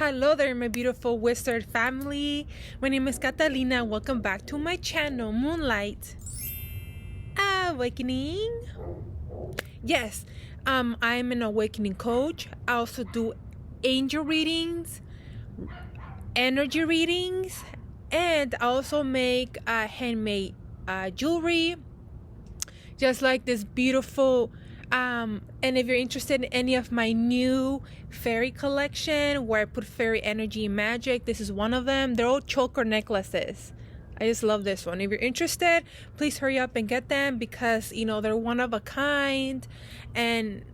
Hello there, my beautiful wizard family. My name is Catalina. Welcome back to my channel, Moonlight Awakening. Yes, I'm an awakening coach. I also do angel readings, energy readings, and I also make handmade jewelry, just like this beautiful and if you're interested in any of my new fairy collection where I put fairy energy and magic, this is one of them. They're all choker necklaces. I just love this one. If you're interested, please hurry up and get them because they're one of a kind, and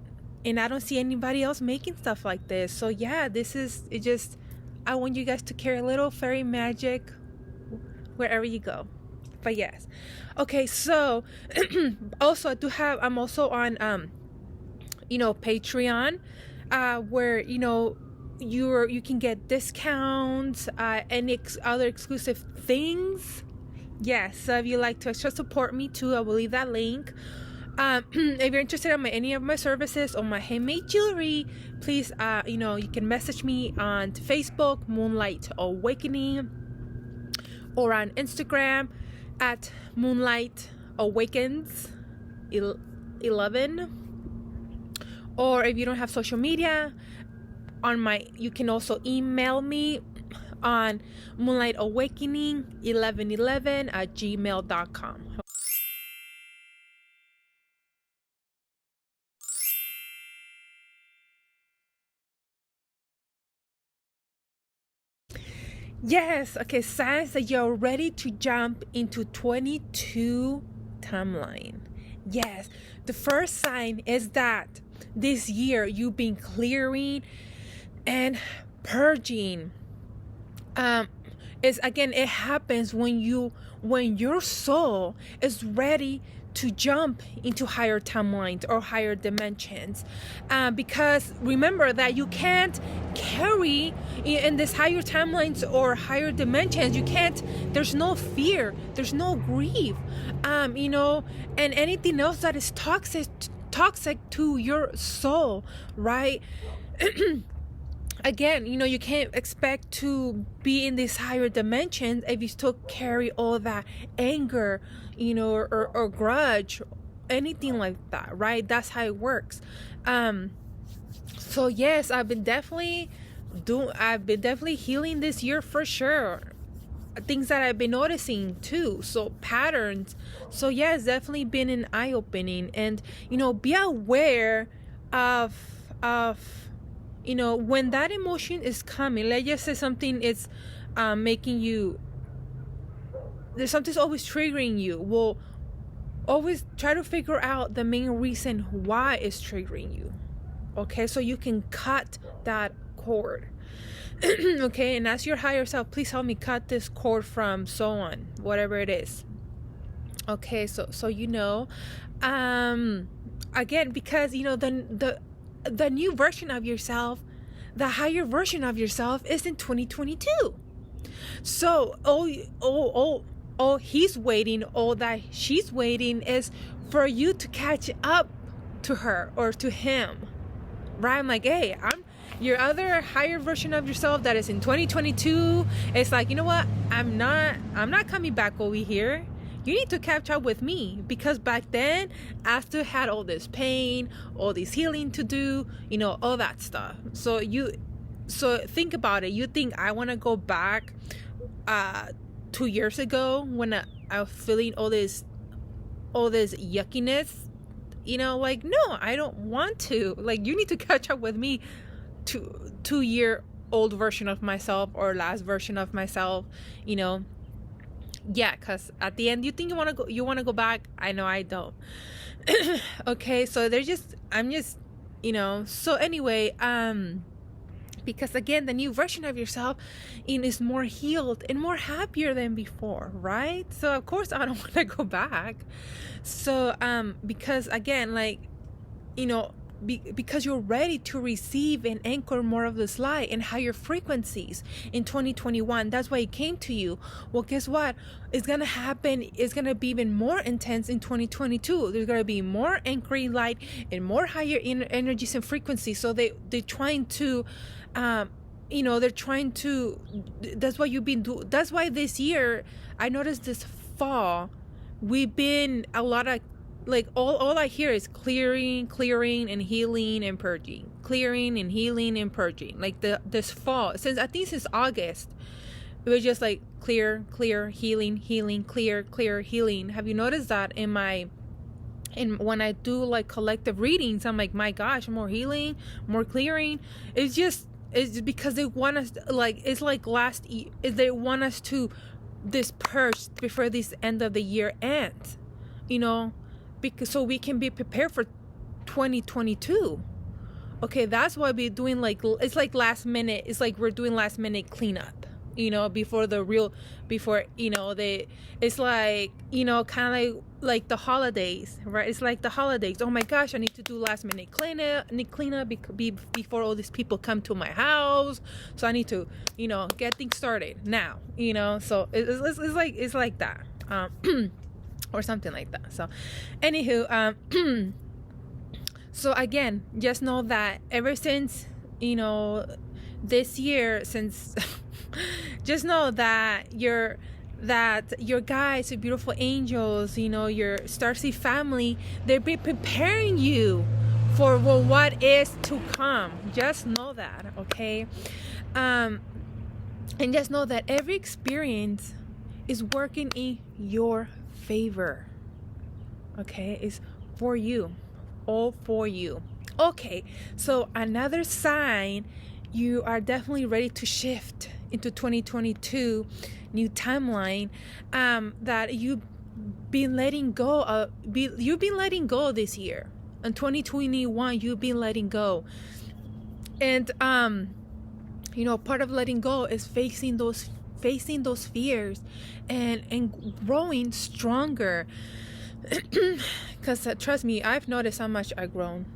I don't see anybody else making stuff like this. So yeah, I want you guys to carry a little fairy magic wherever you go. But yes, okay, so also I'm also on Patreon, where you can get discounts and other exclusive things. Yes, so if you like to extra support me too, I will leave that link. If you're interested in any of my services or my handmade jewelry, please you can message me on Facebook, Moonlight Awakening, or on Instagram at Moonlight Awakens 11. Or if you don't have social media, you can also email me on moonlightawakening1111@gmail.com. Yes, okay, signs that you're ready to jump into 22 timeline. Yes, the first sign is that this year you've been clearing and purging. It happens when your soul is ready to jump into higher timelines or higher dimensions, because remember that you can't carry in this higher timelines or higher dimensions. There's no fear, there's no grief, and anything else that is toxic to your soul, right? Again, you can't expect to be in these higher dimensions if you still carry all that anger, or grudge, anything like that, right? That's how it works. So yes, I've been definitely healing this year for sure. Things that I've been noticing too, so patterns. So yeah, it's definitely been an eye-opening, and be aware of when that emotion is coming. Let's just say something is making you, there's something's always triggering you. Well, always try to figure out the main reason why it's triggering you, okay, so you can cut that cord. Okay, and ask your higher self, please help me cut this cord from so on, whatever it is. Okay, so again, because the new version of yourself, the higher version of yourself is in 2022. So all he's waiting, all that she's waiting is for you to catch up to her or to him, right? I'm like, hey, your other higher version of yourself that is in 2022. It's like, you know what, I'm not coming back over here. You need to catch up with me, because back then I still had all this pain, all this healing to do, all that stuff. So think about it. You think I want to go back 2 years ago when I was feeling all this yuckiness? Like, no, I don't want to. Like, you need to catch up with me. 2-year-old version of myself or last version of myself, yeah, because at the end you think you want to go back. I know I don't. Okay, so so anyway, because again, the new version of yourself is more healed and more happier than before, right? So of course I don't want to go back. So because again, like, because you're ready to receive and anchor more of this light and higher frequencies in 2021. That's why it came to you. Well, guess what? It's going to happen. It's going to be even more intense in 2022. There's going to be more anchoring light and more higher energies and frequencies. So they're trying to they're trying to, that's why you've been doing, that's why this year I noticed this fall we've been a lot of, like, all I hear is clearing and healing and purging, clearing and healing and purging. Like this fall, since I think since August, it was just like clear, healing, clear, healing. Have you noticed that when I do like collective readings, I'm like, my gosh, more healing, more clearing. It's because they want us, like, it's like they want us to this purge before this end of the year ends, because so we can be prepared for 2022. Okay, that's why we're doing, like, it's like last minute, it's like we're doing last minute cleanup, before it's like, kind of like the holidays, right? It's like the holidays. Oh my gosh, I need to do last minute cleanup before all these people come to my house. So I need to, get things started now, so it's like that, or something like that. So anywho, so again, just know that ever since, this year, since just know that your guides, your beautiful angels, your starseed family, they'll be preparing you for what is to come. Just know that, okay? And just know that every experience is working in your favor, okay? It's for you, all for you. Okay, so another sign you are definitely ready to shift into 2022 new timeline, that you've been letting go this year. In 2021 you've been letting go, and part of letting go is facing those fears and growing stronger. Because trust me, I've noticed how much I've grown.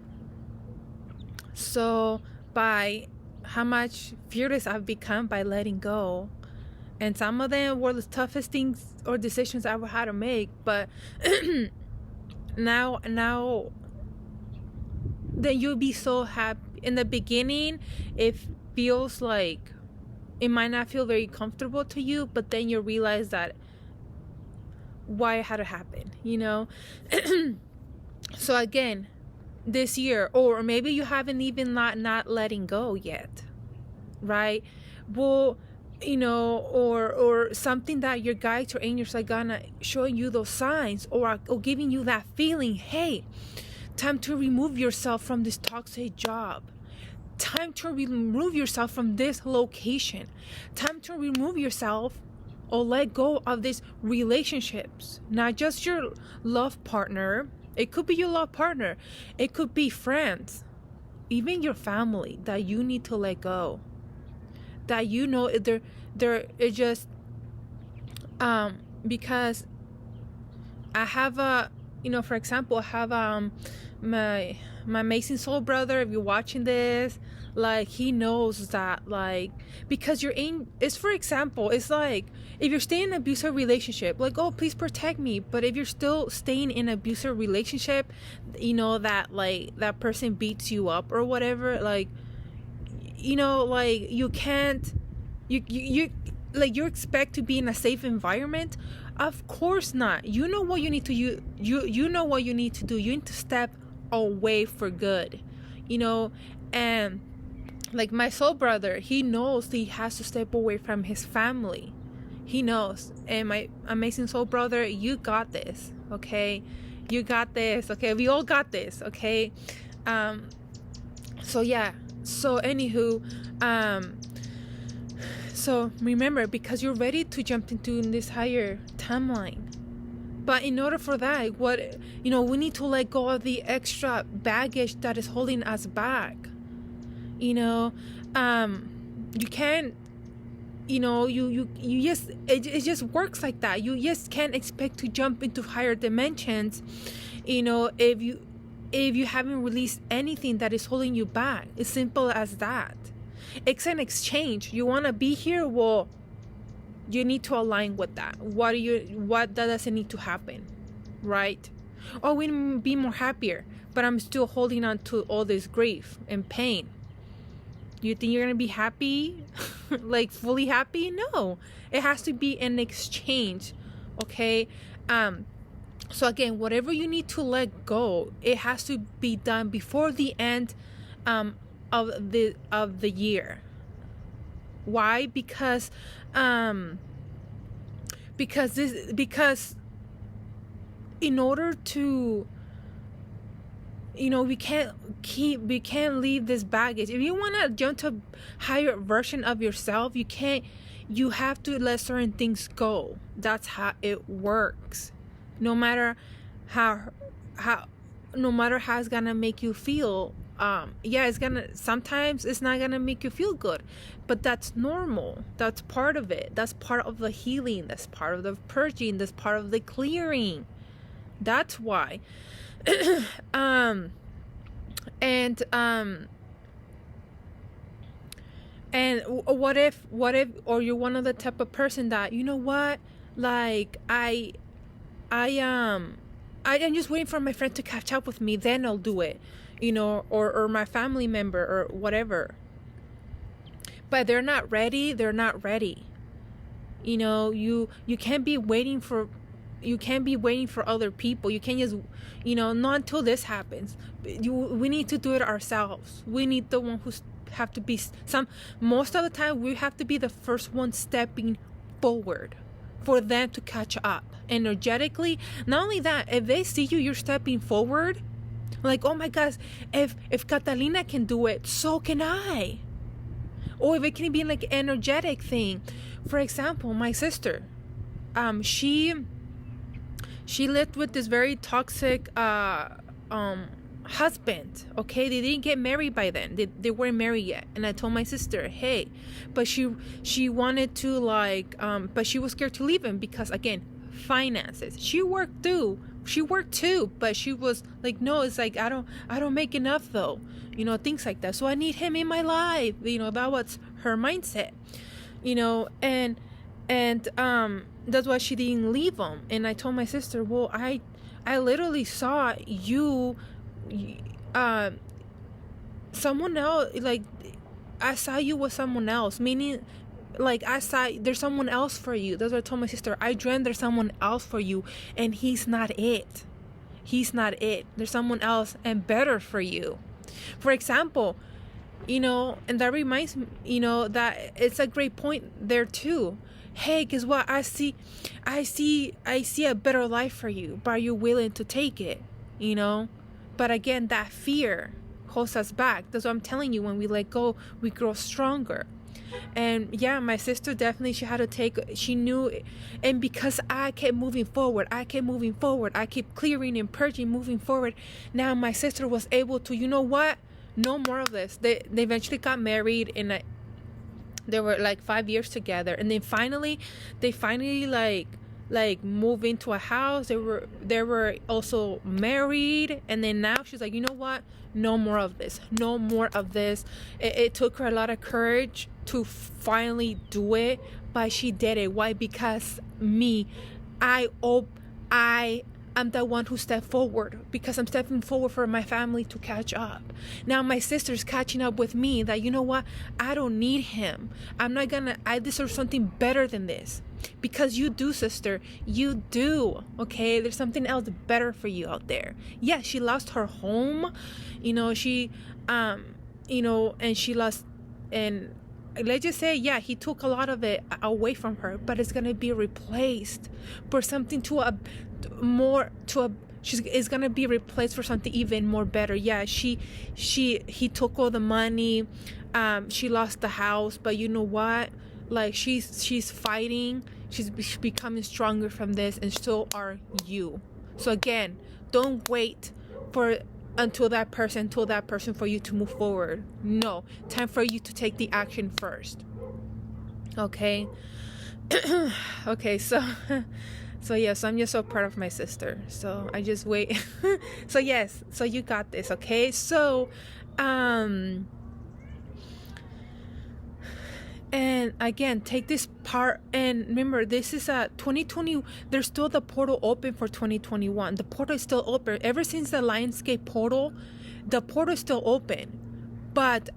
So by how much fearless I've become by letting go, and some of them were the toughest things or decisions I ever had to make, but now then you'll be so happy. In the beginning it feels like it might not feel very comfortable to you, but then you realize that why it had to happen, So again, this year, or maybe you haven't even not letting go yet, right? Well, or something that your guides or angels are gonna showing you those signs, or giving you that feeling, hey, time to remove yourself from this toxic job, time to remove yourself from this location, time to remove yourself or let go of these relationships. Not just your love partner, it could be your love partner, it could be friends, even your family, that you need to let go, that they're it just because I have for example, I have my amazing soul brother. If you're watching this, like, he knows that, like, because you're in, it's, for example, it's like if you're staying in an abusive relationship, like, oh, please protect me. But if you're still staying in an abusive relationship, that, like, that person beats you up or whatever, like, like, you can't, you like, you expect to be in a safe environment. Of course not. You know what you need to you know what you need to do. You need to step away for good, and like my soul brother, he knows he has to step away from his family. He knows. And my amazing soul brother, you got this, okay? You got this, okay? We all got this, okay? So yeah. So anywho, so remember, because you're ready to jump into this higher timeline. But in order for that, we need to let go of the extra baggage that is holding us back. You can't, you just, it just works like that. You just can't expect to jump into higher dimensions, if you haven't released anything that is holding you back. It's simple as that. It's an exchange. You want to be here, well, you need to align with that. What does it need to happen, right? Or we be more happier, but I'm still holding on to all this grief and pain. You think you're gonna be happy, like fully happy? No, it has to be an exchange. Okay. So again, whatever you need to let go, it has to be done before the end of the year. Why? Because in order to, we can't leave this baggage. If you want to jump to a higher version of yourself, you have to let certain things go. That's how it works. No matter how it's gonna make you feel, sometimes it's not gonna make you feel good, but that's normal. That's part of it. That's part of the healing. That's part of the purging. That's part of the clearing. That's why. And what if or you're one of the type of person that, you know what, like I'm just waiting for my friend to catch up with me, then I'll do it, or my family member or whatever. But they're not ready. You can't be waiting for other people. You can't just, not until this happens. We need to do it ourselves. We need the one who's have to be most of the time we have to be the first one stepping forward for them to catch up energetically. Not only that, if they see you're stepping forward, like, oh my gosh, if Catalina can do it, so can I. Or if it can be like an energetic thing. For example, my sister, she lived with this very toxic husband. Okay, they didn't get married by then. They weren't married yet. And I told my sister, hey, but she wanted to but she was scared to leave him because, again, finances. She worked too, but she was like, no, it's like I don't make enough though, things like that. So I need him in my life. That was her mindset. And that's why she didn't leave him. And I told my sister, well, I literally saw you, someone else, like I saw you with someone else, meaning like I saw there's someone else for you. That's what I told my sister. I dreamt there's someone else for you, and he's not it. There's someone else and better for you. For example, and that reminds me, that it's a great point there too. Hey, guess what? I see a better life for you, but are you willing to take it? But again, that fear holds us back. That's what I'm telling you. When we let go, we grow stronger. And yeah, my sister definitely, she knew, and because I kept moving forward, I keep clearing and purging, moving forward. Now my sister was able to, no more of this. They eventually got married, and they were like 5 years together, and then finally like moved into a house. They were also married, and then now she's like, no more of this. It took her a lot of courage to finally do it, but she did it. Why? Because I'm the one who stepped forward, because I'm stepping forward for my family to catch up. Now my sister's catching up with me that, I don't need him. I deserve something better than this. Because you do, sister. You do. Okay? There's something else better for you out there. Yeah, she lost her home. And she lost, and let's just say, yeah, he took a lot of it away from her, but it's gonna be replaced for something it's gonna be replaced for something even more better. Yeah, he took all the money, she lost the house, but you know what? Like she's fighting, she's becoming stronger from this, and so are you. So again, don't wait until that person for you to move forward. No, time for you to take the action first. Okay. Okay, so yes, I'm just so proud of my sister. So I just wait. So yes, so you got this. Okay, so and again, take this part, and remember, this is a 2020. There's still the portal open for 2021. The portal is still open. Ever since the Lionsgate portal, the portal is still open. But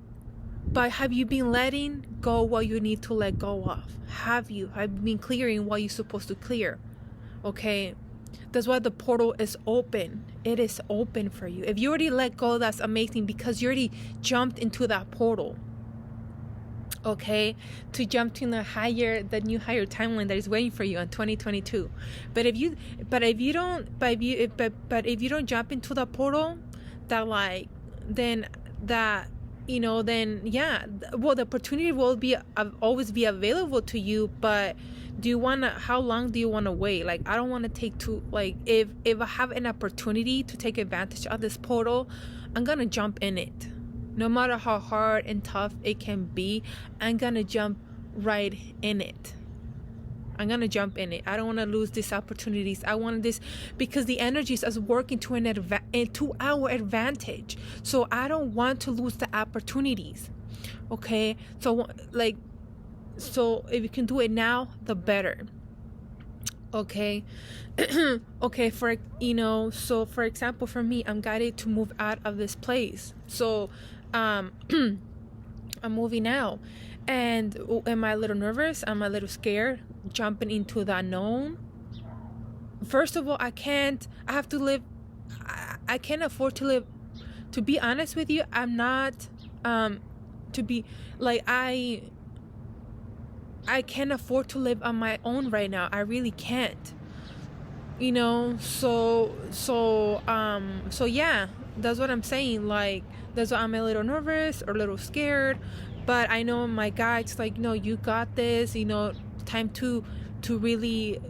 But have you been letting go what you need to let go of? Have you been clearing what you're supposed to clear? Okay, that's why the portal is open. It is open for you. If you already let go, that's amazing, because you already jumped into that portal. Okay, to jump to the new higher timeline that is waiting for you in 2022. But if you don't jump into the portal, that like then that then yeah, well, the opportunity will be always be available to you. But how long do you want to wait? Like, I don't want to take if I have an opportunity to take advantage of this portal, I'm gonna jump in it. No matter how hard and tough it can be, I'm gonna jump right in it. I'm gonna jump in it. I don't want to lose these opportunities. I want this because the energies is working to our advantage. So I don't want to lose the opportunities. Okay, so if you can do it now, the better. Okay. Okay, so for example, for me, I'm guided to move out of this place. So I'm moving out. And am I a little nervous? I'm a little scared jumping into the unknown. First of all, I can't afford to live. To be honest with you, I'm not I can't afford to live on my own right now. I really can't. So yeah, that's what I'm saying. Like, that's why I'm a little nervous or a little scared. But I know my guide's like, no, you got this. Time to really,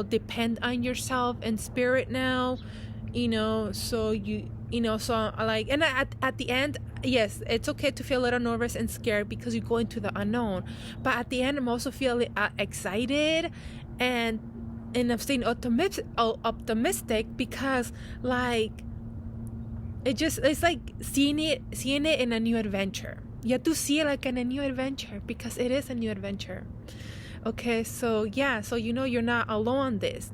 depend on yourself and spirit now. So and at the end, yes, it's okay to feel a little nervous and scared because you go into the unknown. But at the end, I'm also feeling excited and I'm staying optimistic because it's like seeing it in a new adventure. You have to see it like in a new adventure because it is a new adventure. Okay, so yeah, so you're not alone on this.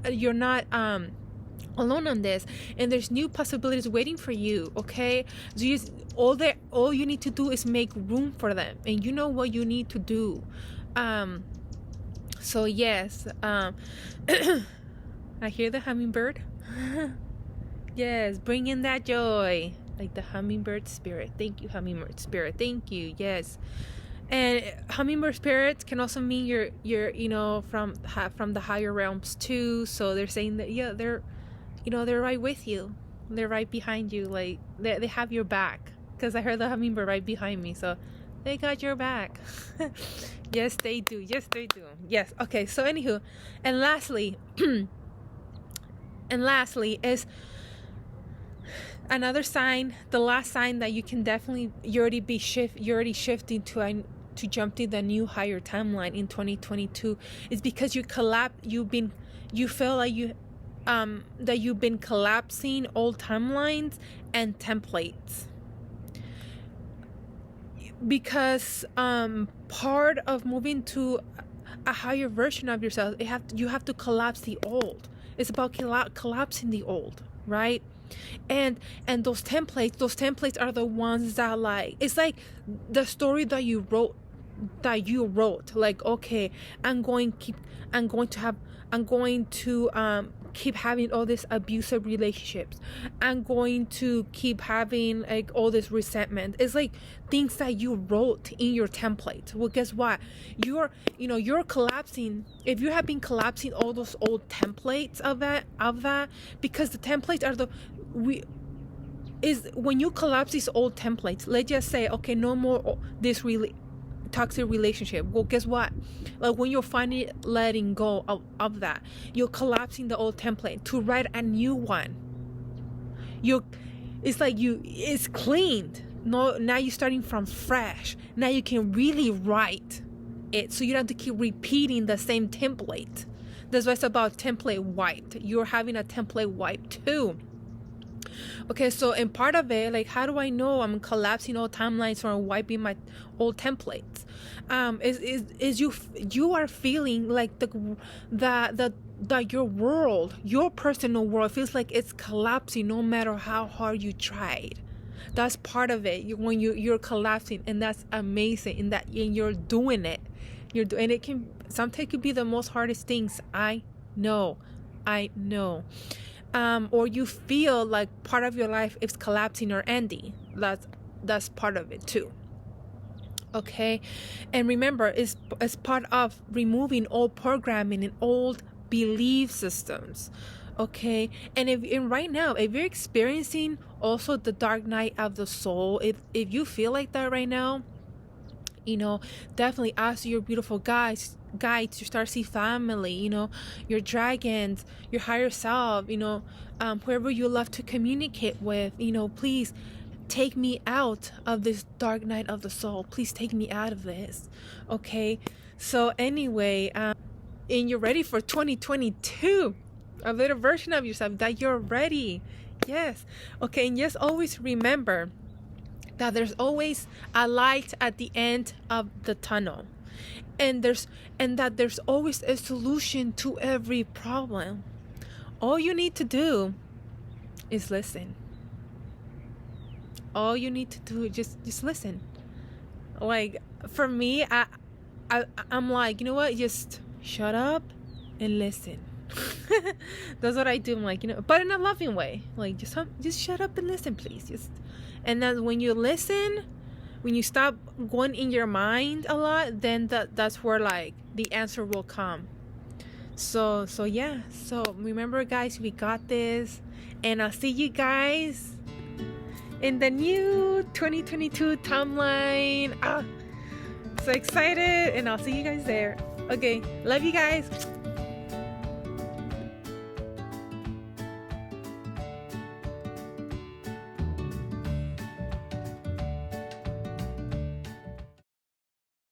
You're not alone on this, and there's new possibilities waiting for you. Okay, so all you need to do is make room for them, and you know what you need to do. So yes, I hear the hummingbird. Yes, bring in that joy, like the hummingbird spirit. Thank you, hummingbird spirit. Thank you. Yes. And hummingbird spirits can also mean you're from the higher realms too. So they're saying that they're right with you. They're right behind you. Like they have your back. Because I heard the hummingbird right behind me. So they got your back. Yes, they do. Yes, they do. Yes. Okay. So anywho, and lastly is another sign. The last sign that you can definitely you're already shifting to jump to the new higher timeline in 2022 is because you feel like that you've been collapsing old timelines and templates. Because part of moving to a higher version of yourself, you have to collapse the old. It's about collapsing the old, right? And those templates are the ones that it's like the story that you wrote. Like, okay, I'm going to keep having all these abusive relationships. I'm going to keep having like all this resentment. It's like things that you wrote in your template. Well, guess what? You're collapsing. If you have been collapsing all those old templates of that, because the templates are when you collapse these old templates, let's just say, okay, no more this really toxic relationship. Well, guess what? Like, when you're finally letting go of that, you're collapsing the old template to write a new one. It's cleaned. No, now you're starting from fresh. Now you can really write it, so you don't have to keep repeating the same template. That's why it's about template wiped. You're having a template wipe too. Okay, so in part of it, like, how do I know I'm collapsing old timelines or wiping my old templates? Is you are feeling like your world, your personal world feels like it's collapsing no matter how hard you tried. That's part of it. When you're collapsing, and that's amazing. And you're doing it. And it can sometimes could be the most hardest things. I know. Or you feel like part of your life is collapsing or ending. That's part of it too. Okay, and remember, it's part of removing old programming and old belief systems. Okay, and right now, if you're experiencing also the dark night of the soul, if you feel like that right now, definitely ask your beautiful guides, your starseed family, your dragons, your higher self, whoever you love to communicate with, please take me out of this dark night of the soul. Please take me out of this. Okay, so anyway, and you're ready for 2022, a little version of yourself that you're ready. Yes. Okay, and just always remember that there's always a light at the end of the tunnel, and that there's always a solution to every problem. All you need to do is listen. All you need to do is just listen. Like, for me, I'm like, you know what, just shut up and listen. That's what I do. I'm like, but in a loving way, like, just shut up and listen, please. And then when you listen, when you stop going in your mind a lot, then that's where, like, the answer will come. So yeah, so remember, guys, we got this, and I'll see you guys in the new 2022 timeline. So excited, and I'll see you guys there. Okay, love you guys.